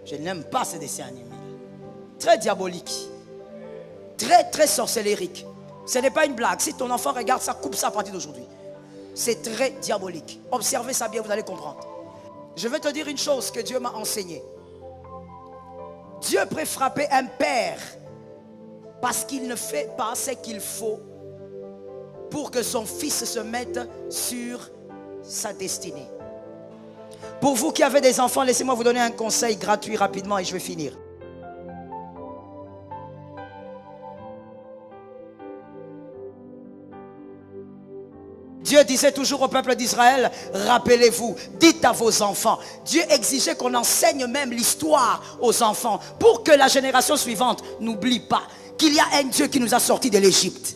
Je n'aime pas ces dessins animés. Très diabolique. Très sorcellérique. Ce n'est pas une blague. Si ton enfant regarde ça, coupe ça à partir d'aujourd'hui. C'est très diabolique. Observez ça bien, vous allez comprendre. Je vais te dire une chose que Dieu m'a enseignée. Dieu peut frapper un père parce qu'il ne fait pas ce qu'il faut pour que son fils se mette sur sa destinée. Pour vous qui avez des enfants, laissez-moi vous donner un conseil gratuit rapidement et je vais finir. Dieu disait toujours au peuple d'Israël, rappelez-vous, dites à vos enfants. Dieu exigeait qu'on enseigne même l'histoire aux enfants pour que la génération suivante n'oublie pas qu'il y a un Dieu qui nous a sortis de l'Égypte.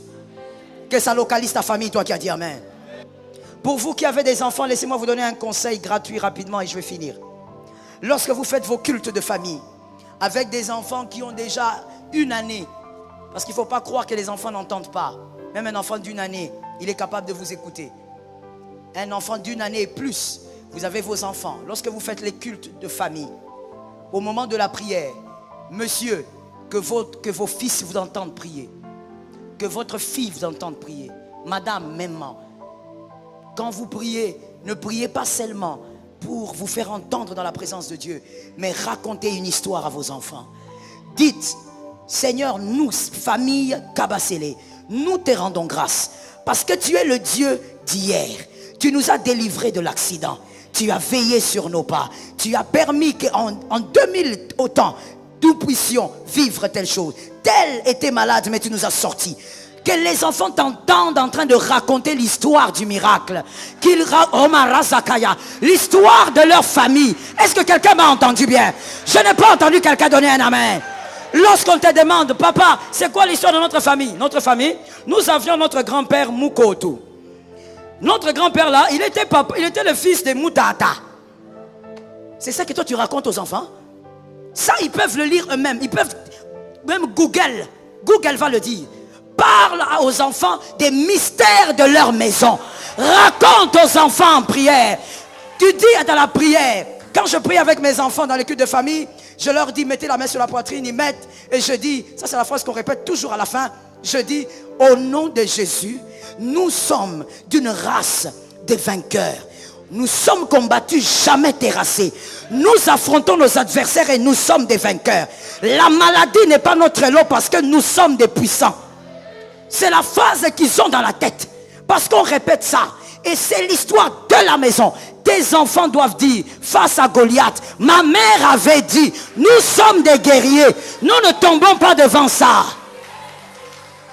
Que ça localise ta famille, toi qui as dit Amen. Pour vous qui avez des enfants, laissez-moi vous donner un conseil gratuit rapidement et je vais finir. Lorsque vous faites vos cultes de famille avec des enfants qui ont déjà une année, parce qu'il ne faut pas croire que les enfants n'entendent pas. Même un enfant d'une année, il est capable de vous écouter. Un enfant d'une année et plus, vous avez vos enfants. Lorsque vous faites les cultes de famille, au moment de la prière, monsieur, que vos fils vous entendent prier. Que votre fille vous entende prier. Madame, maman. Quand vous priez, ne priez pas seulement pour vous faire entendre dans la présence de Dieu, mais racontez une histoire à vos enfants. Dites, Seigneur, nous, famille Kabasele, nous te rendons grâce parce que tu es le Dieu d'hier. Tu nous as délivrés de l'accident. Tu as veillé sur nos pas. Tu as permis qu'en 2000 autant, nous puissions vivre telle chose. Tel était malade, mais tu nous as sortis. Que les enfants t'entendent en train de raconter l'histoire du miracle. L'histoire de leur famille. Est-ce que quelqu'un m'a entendu bien? Je n'ai pas entendu quelqu'un donner un amen. Lorsqu'on te demande, papa, c'est quoi l'histoire de notre famille? Notre famille, nous avions notre grand-père Mukotu. Notre grand-père là, il était le fils de Moutata. C'est ça que toi tu racontes aux enfants? Ça, ils peuvent le lire eux-mêmes. Ils peuvent, même Google va le dire. Parle aux enfants des mystères de leur maison. Raconte aux enfants en prière. Tu dis dans la prière, quand je prie avec mes enfants dans les cultes de famille, je leur dis, mettez la main sur la poitrine, ils mettent, et je dis, ça c'est la phrase qu'on répète toujours à la fin, je dis, au nom de Jésus, nous sommes d'une race de vainqueurs. Nous sommes combattus, jamais terrassés. Nous affrontons nos adversaires et nous sommes des vainqueurs. La maladie n'est pas notre lot parce que nous sommes des puissants. C'est la phrase qu'ils ont dans la tête. Parce qu'on répète ça. Et c'est l'histoire de la maison. Tes enfants doivent dire, face à Goliath, ma mère avait dit, nous sommes des guerriers. Nous ne tombons pas devant ça.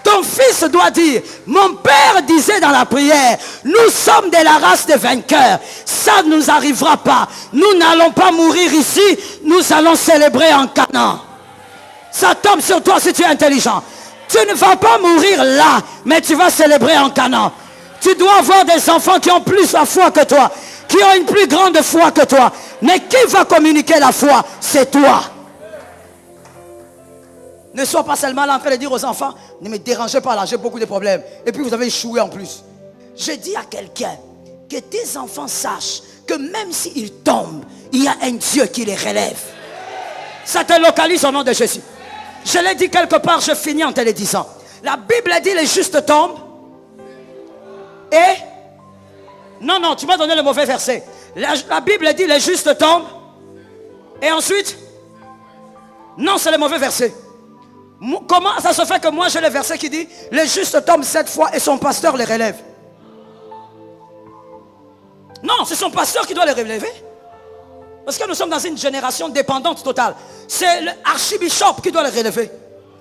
Ton fils doit dire, mon père disait dans la prière, nous sommes de la race des vainqueurs. Ça ne nous arrivera pas. Nous n'allons pas mourir ici. Nous allons célébrer en Canaan. Ça tombe sur toi si tu es intelligent. Tu ne vas pas mourir là, mais tu vas célébrer en Canaan. Tu dois avoir des enfants qui ont plus la foi que toi, qui ont une plus grande foi que toi. Mais qui va communiquer la foi? C'est toi. Ne sois pas seulement là en train de dire aux enfants, ne me dérangez pas là, j'ai beaucoup de problèmes. Et puis vous avez échoué en plus. Je dis à quelqu'un que tes enfants sachent que même s'ils tombent, il y a un Dieu qui les relève. Ça te localise au nom de Jésus. Je l'ai dit quelque part, je finis en te le disant. La Bible dit les justes tombent. Et non, tu m'as donné le mauvais verset. La Bible dit les justes tombent. Et ensuite, non, c'est le mauvais verset. Comment ça se fait que moi j'ai le verset qui dit les justes tombent 7 fois et son pasteur les relève? Non, c'est son pasteur qui doit les relever. Parce que nous sommes dans une génération dépendante totale. C'est l'archibishop qui doit les relever.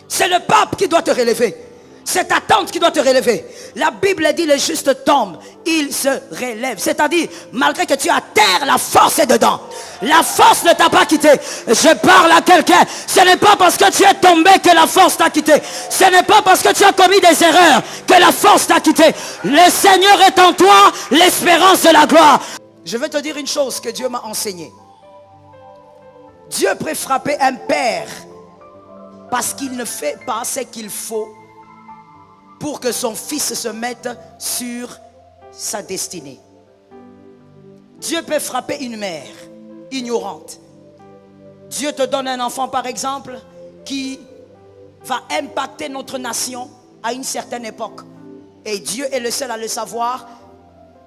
C'est le pape qui doit te relever. C'est ta tante qui doit te relever. La Bible dit les justes tombent, ils se relèvent. C'est-à-dire, malgré que tu as terre, la force est dedans. La force ne t'a pas quitté. Je parle à quelqu'un. Ce n'est pas parce que tu es tombé que la force t'a quitté. Ce n'est pas parce que tu as commis des erreurs que la force t'a quitté. Le Seigneur est en toi, l'espérance de la gloire. Je vais te dire une chose que Dieu m'a enseignée. Dieu peut frapper un père parce qu'il ne fait pas ce qu'il faut pour que son fils se mette sur sa destinée. Dieu peut frapper une mère ignorante Dieu te donne un enfant, par exemple, qui va impacter notre nation à une certaine époque. Et Dieu est le seul à le savoir,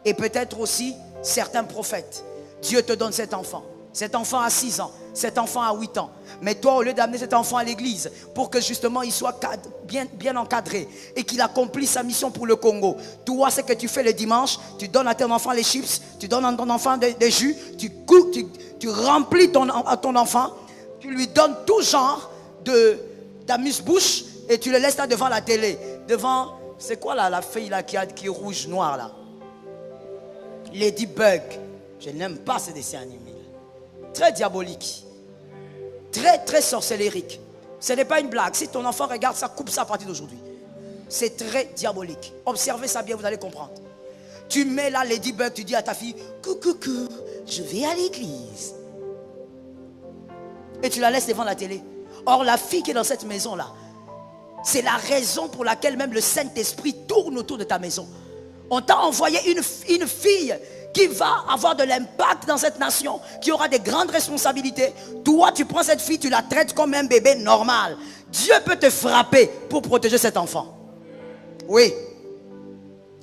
et peut-être aussi certains prophètes. Dieu te donne cet enfant. Cet enfant a 6 ans, cet enfant a 8 ans. Mais toi, au lieu d'amener cet enfant à l'église pour que justement il soit bien encadré et qu'il accomplisse sa mission pour le Congo, toi, ce que tu fais le dimanche, tu donnes à ton enfant les chips, tu donnes à ton enfant des jus, tu remplis ton enfant, tu lui donnes tout genre d'amuse-bouche et tu le laisses là devant la télé. Devant, c'est quoi là, la fille là qui est rouge, noire là? Ladybug. Je n'aime pas ces dessins animés. Très diabolique, très sorcellérique. Ce n'est pas une blague. Si ton enfant regarde ça, coupe ça à partir d'aujourd'hui. C'est très diabolique. Observez ça bien, vous allez comprendre. Tu mets là Ladybug, tu dis à ta fille, coucou, je vais à l'église. Et tu la laisses devant la télé. Or, la fille qui est dans cette maison-là, c'est la raison pour laquelle même le Saint-Esprit tourne autour de ta maison. On t'a envoyé une fille qui va avoir de l'impact dans cette nation, qui aura des grandes responsabilités. Toi, tu prends cette fille, tu la traites comme un bébé normal. Dieu peut te frapper pour protéger cet enfant. Oui.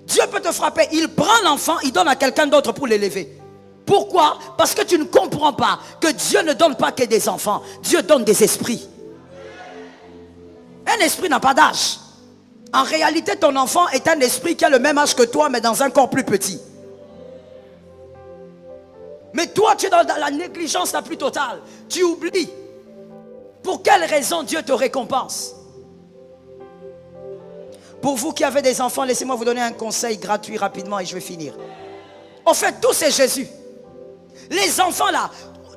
Dieu peut te frapper. Il prend l'enfant, il donne à quelqu'un d'autre pour l'élever. Pourquoi? Parce que tu ne comprends pas que Dieu ne donne pas que des enfants. Dieu donne des esprits. Un esprit n'a pas d'âge. En réalité, ton enfant est un esprit qui a le même âge que toi, mais dans un corps plus petit. Mais toi, tu es dans la négligence la plus totale. Tu oublies. Pour quelle raison Dieu te récompense? Pour vous qui avez des enfants, laissez-moi vous donner un conseil gratuit rapidement et je vais finir. En fait, tout c'est Jésus. Les enfants là,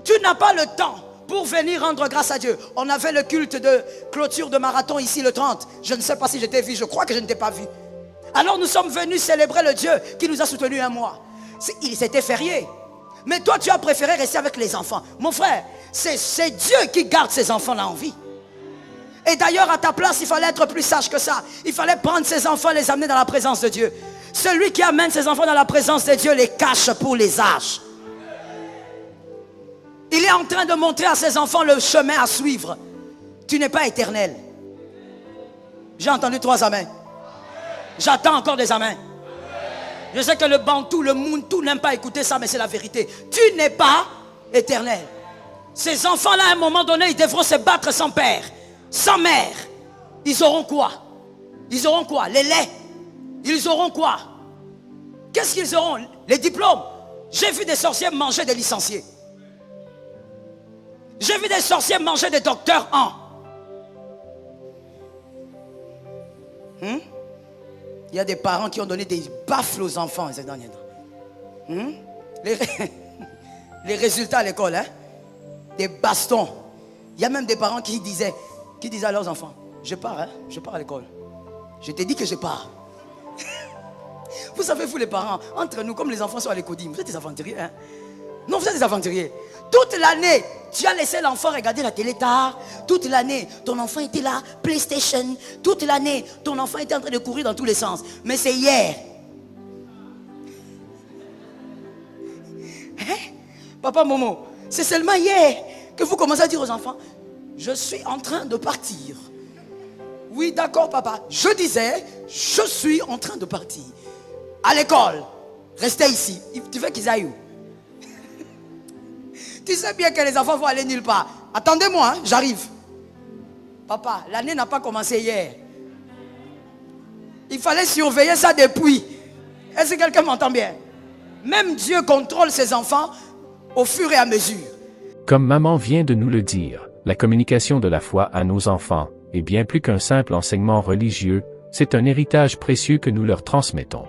tu n'as pas le temps pour venir rendre grâce à Dieu. On avait le culte de clôture de marathon ici le 30. Je ne sais pas si j'étais vu, je crois que je ne t'ai pas vu. Alors nous sommes venus célébrer le Dieu qui nous a soutenus un mois. C'était férié. Mais toi, tu as préféré rester avec les enfants. Mon frère, c'est Dieu qui garde ces enfants-là en vie. Et d'ailleurs, à ta place, il fallait être plus sage que ça. Il fallait prendre ces enfants et les amener dans la présence de Dieu. Celui qui amène ses enfants dans la présence de Dieu les cache pour les âges. Il est en train de montrer à ses enfants le chemin à suivre. Tu n'es pas éternel. J'ai entendu 3 amens. J'attends encore des amens. Je sais que le Bantou, le Muntu n'aime pas écouter ça, mais c'est la vérité. Tu n'es pas éternel. Ces enfants-là, à un moment donné, ils devront se battre sans père, sans mère. Ils auront quoi? Ils auront quoi? Les laits. Ils auront quoi? Qu'est-ce qu'ils auront? Les diplômes. J'ai vu des sorciers manger des licenciés. J'ai vu des sorciers manger des docteurs en. Il y a des parents qui ont donné des baffles aux enfants ces derniers temps. Les résultats à l'école, hein? Des bastons. Il y a même des parents qui disaient à leurs enfants, je pars à l'école. Je t'ai dit que je pars. Vous savez, vous les parents, entre nous, comme les enfants sont à l'école, vous êtes des aventuriers, hein? Non, vous êtes des aventuriers. Toute l'année, tu as laissé l'enfant regarder la télé tard. Toute l'année, ton enfant était là, PlayStation. Toute l'année, ton enfant était en train de courir dans tous les sens. Mais c'est hier. Hein? Papa Momo, c'est seulement hier que vous commencez à dire aux enfants, je suis en train de partir. Oui, d'accord, papa. Je disais, je suis en train de partir. À l'école, restez ici. Tu veux qu'ils aillent où? Tu sais bien que les enfants vont aller nulle part. Attendez-moi, hein, j'arrive. Papa, l'année n'a pas commencé hier. Il fallait surveiller ça depuis. Est-ce que quelqu'un m'entend bien? Même Dieu contrôle ses enfants au fur et à mesure. Comme maman vient de nous le dire, la communication de la foi à nos enfants est bien plus qu'un simple enseignement religieux, c'est un héritage précieux que nous leur transmettons.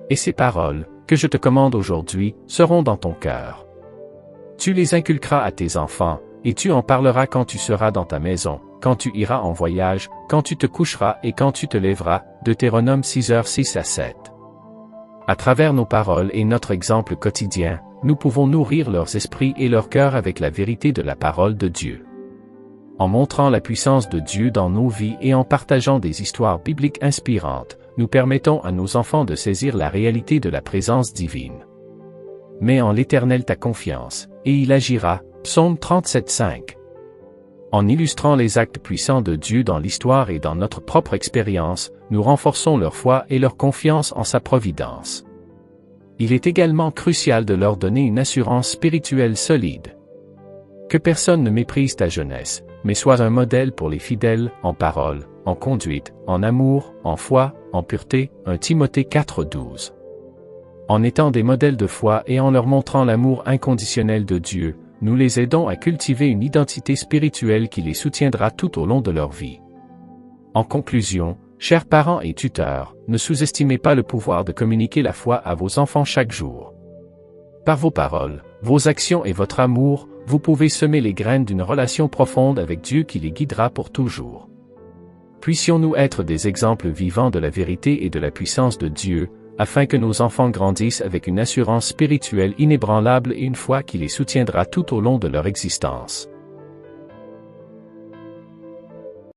Et ces paroles, que je te commande aujourd'hui, seront dans ton cœur. Tu les inculqueras à tes enfants, et tu en parleras quand tu seras dans ta maison, quand tu iras en voyage, quand tu te coucheras et quand tu te lèveras. Deutéronome 6h6-7. À travers nos paroles et notre exemple quotidien, nous pouvons nourrir leurs esprits et leur cœur avec la vérité de la parole de Dieu. En montrant la puissance de Dieu dans nos vies et en partageant des histoires bibliques inspirantes, nous permettons à nos enfants de saisir la réalité de la présence divine. Mets en l'Éternel ta confiance, et il agira, Psaume 37:5. En illustrant les actes puissants de Dieu dans l'histoire et dans notre propre expérience, nous renforçons leur foi et leur confiance en sa providence. Il est également crucial de leur donner une assurance spirituelle solide. Que personne ne méprise ta jeunesse, mais sois un modèle pour les fidèles, en parole, en conduite, en amour, en foi, en pureté, 1 Timothée 4:12. En étant des modèles de foi et en leur montrant l'amour inconditionnel de Dieu, nous les aidons à cultiver une identité spirituelle qui les soutiendra tout au long de leur vie. En conclusion, chers parents et tuteurs, ne sous-estimez pas le pouvoir de communiquer la foi à vos enfants chaque jour. Par vos paroles, vos actions et votre amour, vous pouvez semer les graines d'une relation profonde avec Dieu qui les guidera pour toujours. Puissions-nous être des exemples vivants de la vérité et de la puissance de Dieu, afin que nos enfants grandissent avec une assurance spirituelle inébranlable et une foi qui les soutiendra tout au long de leur existence.